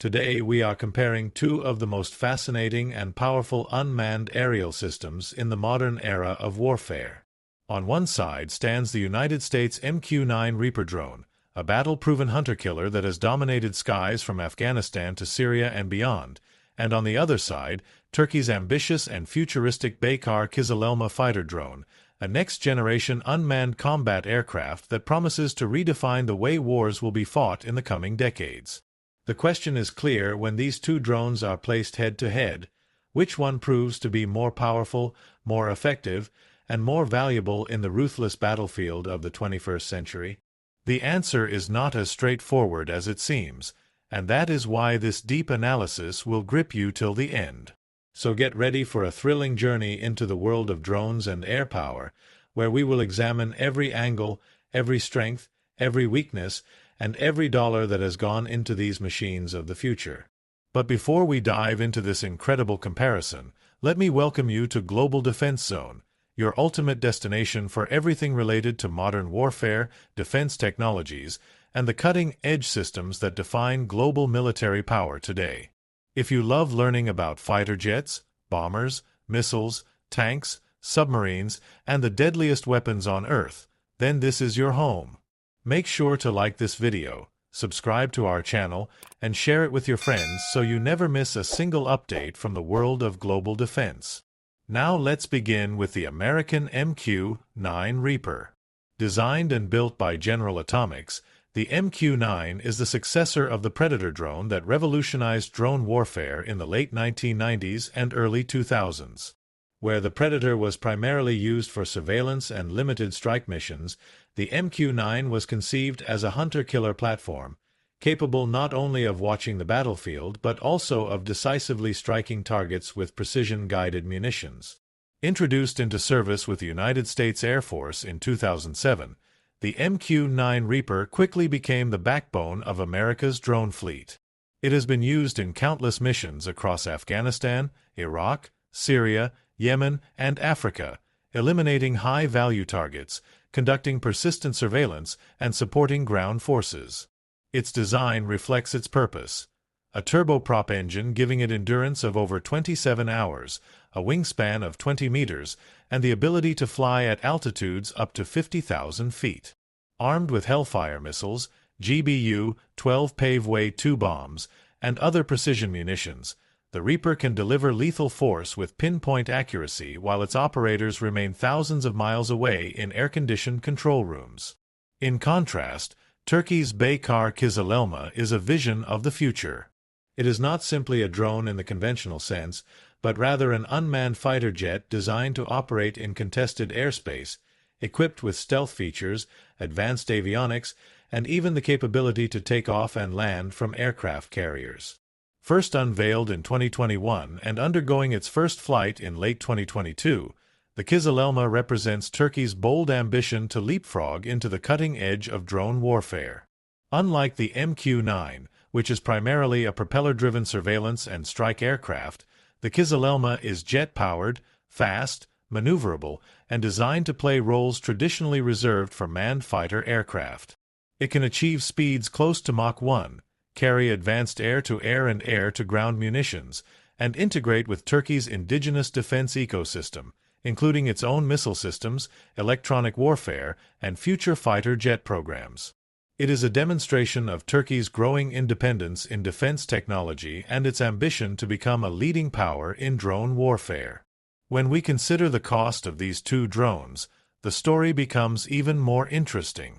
Today we are comparing two of the most fascinating and powerful unmanned aerial systems in the modern era of warfare. On one side stands the United States MQ-9 Reaper drone, a battle-proven hunter-killer that has dominated skies from Afghanistan to Syria and beyond, and on the other side, Turkey's ambitious and futuristic Baykar Kizilelma fighter drone, a next-generation unmanned combat aircraft that promises to redefine the way wars will be fought in the coming decades. The question is clear: when these two drones are placed head-to-head, which one proves to be more powerful, more effective, and more valuable in the ruthless battlefield of the 21st century? The answer is not as straightforward as it seems, and that is why this deep analysis will grip you till the end. So get ready for a thrilling journey into the world of drones and air power, where we will examine every angle, every strength, every weakness, and every dollar that has gone into these machines of the future. But before we dive into this incredible comparison, let me welcome you to Global Defense Zone, your ultimate destination for everything related to modern warfare, defense technologies, and the cutting-edge systems that define global military power today. If you love learning about fighter jets, bombers, missiles, tanks, submarines, and the deadliest weapons on Earth, then this is your home. Make sure to like this video, subscribe to our channel, and share it with your friends so you never miss a single update from the world of global defense. Now let's begin with the American MQ-9 Reaper. Designed and built by General Atomics, the MQ-9 is the successor of the Predator drone that revolutionized drone warfare in the late 1990s and early 2000s. Where the Predator was primarily used for surveillance and limited strike missions, the MQ-9 was conceived as a hunter-killer platform, capable not only of watching the battlefield but also of decisively striking targets with precision-guided munitions. Introduced into service with the United States Air Force in 2007, the MQ-9 Reaper quickly became the backbone of America's drone fleet. It has been used in countless missions across Afghanistan, Iraq, Syria, Yemen, and Africa, eliminating high-value targets, conducting persistent surveillance, and supporting ground forces. Its design reflects its purpose: a turboprop engine giving it endurance of over 27 hours, a wingspan of 20 meters, and the ability to fly at altitudes up to 50,000 feet. Armed with Hellfire missiles, GBU-12 Paveway-2 bombs, and other precision munitions, the Reaper can deliver lethal force with pinpoint accuracy while its operators remain thousands of miles away in air-conditioned control rooms. In contrast, Turkey's Baykar Kizilelma is a vision of the future. It is not simply a drone in the conventional sense, but rather an unmanned fighter jet designed to operate in contested airspace, equipped with stealth features, advanced avionics, and even the capability to take off and land from aircraft carriers. First unveiled in 2021 and undergoing its first flight in late 2022, the Kizilelma represents Turkey's bold ambition to leapfrog into the cutting edge of drone warfare. Unlike the MQ-9, which is primarily a propeller-driven surveillance and strike aircraft, the Kizilelma is jet-powered, fast, maneuverable, and designed to play roles traditionally reserved for manned fighter aircraft. It can achieve speeds close to Mach 1, carry advanced air-to-air and air-to-ground munitions, and integrate with Turkey's indigenous defense ecosystem, including its own missile systems, electronic warfare, and future fighter jet programs. It is a demonstration of Turkey's growing independence in defense technology and its ambition to become a leading power in drone warfare. When we consider the cost of these two drones, the story becomes even more interesting.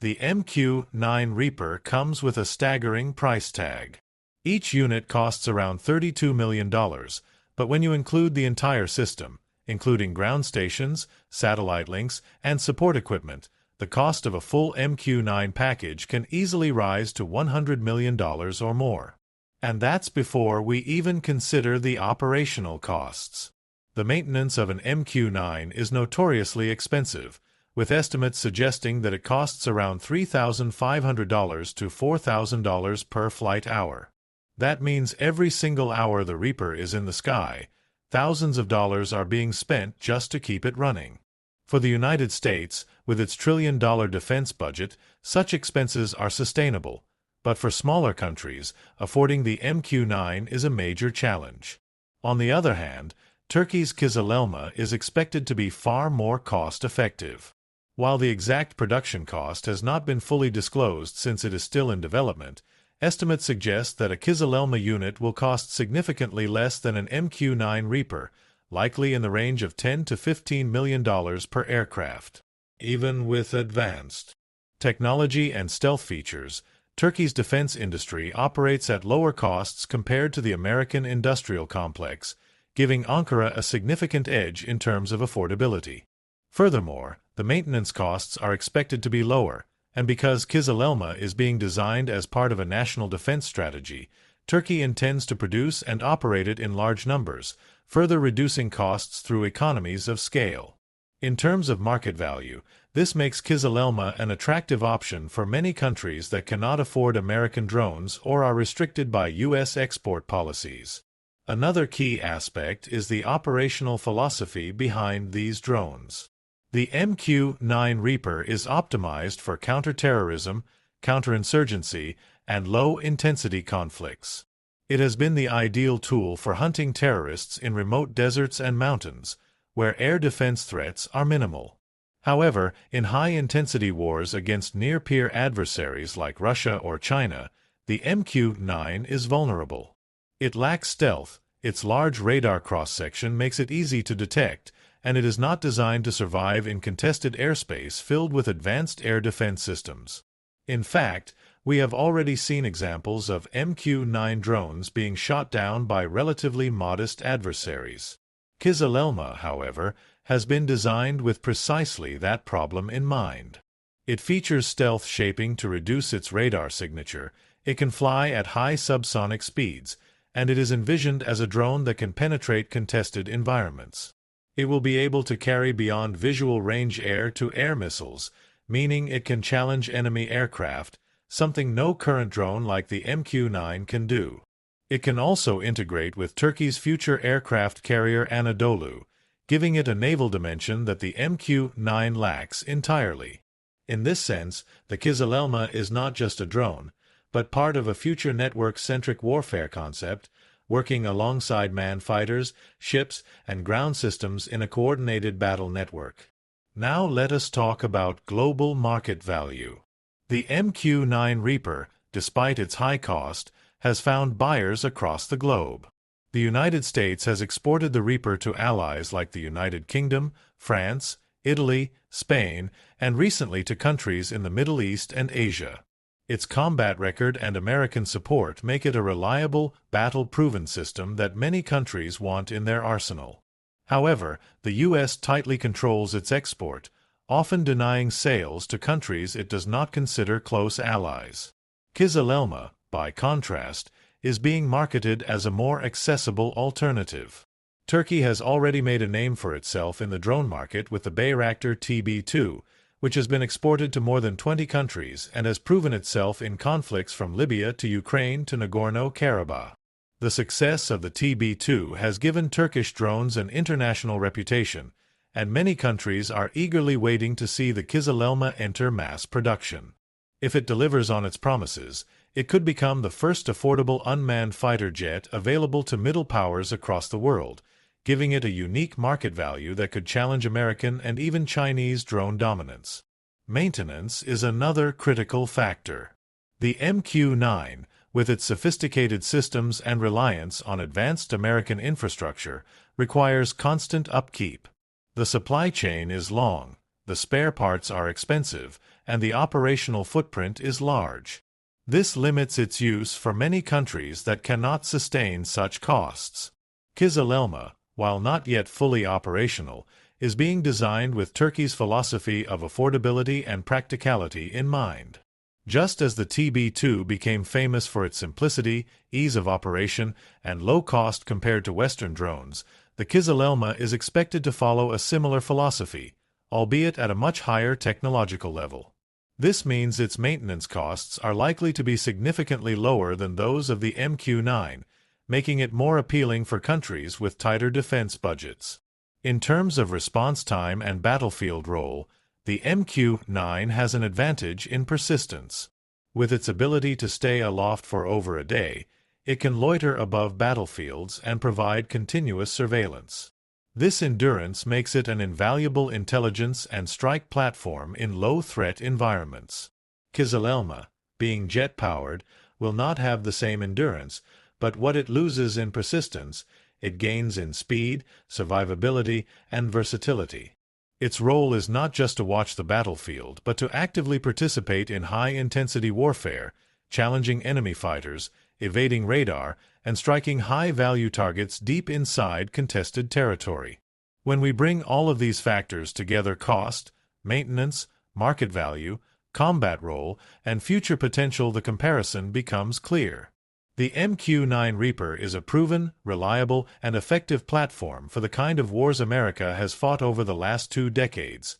The MQ-9 Reaper comes with a staggering price tag. Each unit costs around $32 million, but when you include the entire system, including ground stations, satellite links, and support equipment, the cost of a full MQ-9 package can easily rise to $100 million or more. And that's before we even consider the operational costs. The maintenance of an MQ-9 is notoriously expensive, with estimates suggesting that it costs around $3,500 to $4,000 per flight hour. That means every single hour the Reaper is in the sky, thousands of dollars are being spent just to keep it running. For the United States, with its trillion-dollar defense budget, such expenses are sustainable, but for smaller countries, affording the MQ-9 is a major challenge. On the other hand, Turkey's Kizilelma is expected to be far more cost-effective. While the exact production cost has not been fully disclosed since it is still in development, estimates suggest that a Kizilelma unit will cost significantly less than an MQ-9 Reaper, likely in the range of $10 to $15 million per aircraft. Even with advanced technology and stealth features, Turkey's defense industry operates at lower costs compared to the American industrial complex, giving Ankara a significant edge in terms of affordability. Furthermore, the maintenance costs are expected to be lower, and because Kizilelma is being designed as part of a national defense strategy, Turkey intends to produce and operate it in large numbers, further reducing costs through economies of scale. In terms of market value, this makes Kizilelma an attractive option for many countries that cannot afford American drones or are restricted by U.S. export policies. Another key aspect is the operational philosophy behind these drones. The MQ-9 Reaper is optimized for counterterrorism, counterinsurgency, and low-intensity conflicts. It has been the ideal tool for hunting terrorists in remote deserts and mountains, where air defense threats are minimal. However, in high-intensity wars against near-peer adversaries like Russia or China, the MQ-9 is vulnerable. It lacks stealth, its large radar cross-section makes it easy to detect, and it is not designed to survive in contested airspace filled with advanced air defense systems. In fact, we have already seen examples of MQ-9 drones being shot down by relatively modest adversaries. Kizilelma, however, has been designed with precisely that problem in mind. It features stealth shaping to reduce its radar signature, it can fly at high subsonic speeds, and it is envisioned as a drone that can penetrate contested environments. It will be able to carry beyond visual range air-to-air missiles, meaning it can challenge enemy aircraft, something no current drone like the MQ-9 can do. It can also integrate with Turkey's future aircraft carrier Anadolu, giving it a naval dimension that the MQ-9 lacks entirely. In this sense, the Kizilelma is not just a drone, but part of a future network-centric warfare concept, working alongside manned fighters, ships, and ground systems in a coordinated battle network. Now let us talk about global market value. The MQ-9 Reaper, despite its high cost, has found buyers across the globe. The United States has exported the Reaper to allies like the United Kingdom, France, Italy, Spain, and recently to countries in the Middle East and Asia. Its combat record and American support make it a reliable, battle-proven system that many countries want in their arsenal. However, the U.S. tightly controls its export, often denying sales to countries it does not consider close allies. Kizilelma, by contrast, is being marketed as a more accessible alternative. Turkey has already made a name for itself in the drone market with the Bayraktar TB2, which has been exported to more than 20 countries and has proven itself in conflicts from Libya to Ukraine to Nagorno-Karabakh. The success of the TB2 has given Turkish drones an international reputation, and many countries are eagerly waiting to see the Kizilelma enter mass production. If it delivers on its promises, it could become the first affordable unmanned fighter jet available to middle powers across the world, giving it a unique market value that could challenge American and even Chinese drone dominance. Maintenance is another critical factor. The MQ-9, with its sophisticated systems and reliance on advanced American infrastructure, requires constant upkeep. The supply chain is long, the spare parts are expensive, and the operational footprint is large. This limits its use for many countries that cannot sustain such costs. Kizilelma, while not yet fully operational, is being designed with Turkey's philosophy of affordability and practicality in mind. Just as the TB2 became famous for its simplicity, ease of operation, and low cost compared to Western drones, the Kizilelma is expected to follow a similar philosophy, albeit at a much higher technological level. This means its maintenance costs are likely to be significantly lower than those of the MQ-9, making it more appealing for countries with tighter defense budgets. In terms of response time and battlefield role, the MQ-9 has an advantage in persistence. With its ability to stay aloft for over a day, it can loiter above battlefields and provide continuous surveillance. This endurance makes it an invaluable intelligence and strike platform in low-threat environments. Kizilelma, being jet-powered, will not have the same endurance, but what it loses in persistence, it gains in speed, survivability, and versatility. Its role is not just to watch the battlefield, but to actively participate in high-intensity warfare, challenging enemy fighters, evading radar, and striking high-value targets deep inside contested territory. When we bring all of these factors together, cost, maintenance, market value, combat role, and future potential, the comparison becomes clear. The MQ-9 Reaper is a proven, reliable, and effective platform for the kind of wars America has fought over the last 2 decades: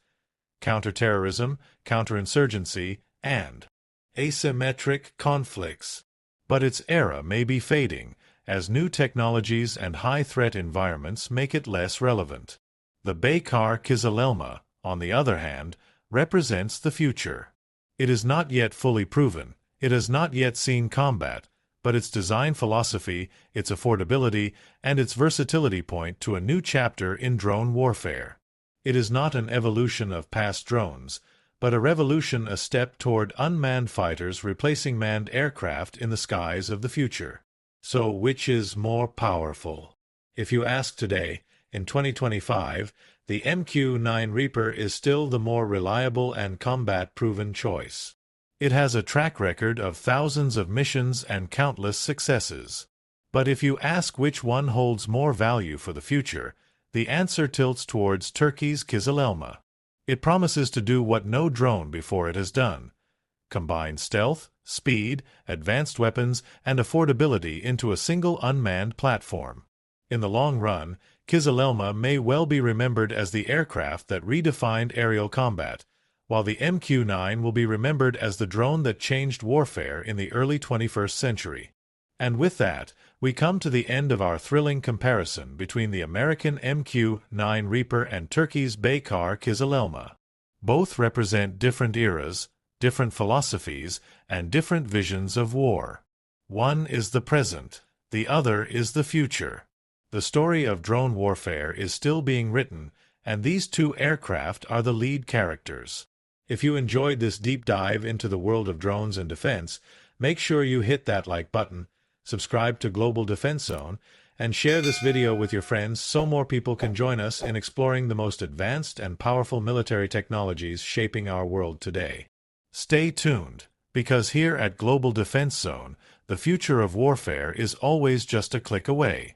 counterterrorism, counterinsurgency, and asymmetric conflicts. But its era may be fading, as new technologies and high-threat environments make it less relevant. The Baykar Kizilelma, on the other hand, represents the future. It is not yet fully proven, it has not yet seen combat, but its design philosophy, its affordability, and its versatility point to a new chapter in drone warfare. It is not an evolution of past drones, but a revolution, a step toward unmanned fighters replacing manned aircraft in the skies of the future. So which is more powerful? If you ask today, in 2025, the MQ-9 Reaper is still the more reliable and combat-proven choice. It has a track record of thousands of missions and countless successes. But if you ask which one holds more value for the future, the answer tilts towards Turkey's Kizilelma. It promises to do what no drone before it has done: combine stealth, speed, advanced weapons, and affordability into a single unmanned platform. In the long run, Kizilelma may well be remembered as the aircraft that redefined aerial combat, while the MQ-9 will be remembered as the drone that changed warfare in the early 21st century. And with that, we come to the end of our thrilling comparison between the American MQ-9 Reaper and Turkey's Baykar Kizilelma. Both represent different eras, different philosophies, and different visions of war. One is the present, the other is the future. The story of drone warfare is still being written, and these two aircraft are the lead characters. If you enjoyed this deep dive into the world of drones and defense, make sure you hit that like button, subscribe to Global Defense Zone, and share this video with your friends so more people can join us in exploring the most advanced and powerful military technologies shaping our world today. Stay tuned, because here at Global Defense Zone, the future of warfare is always just a click away.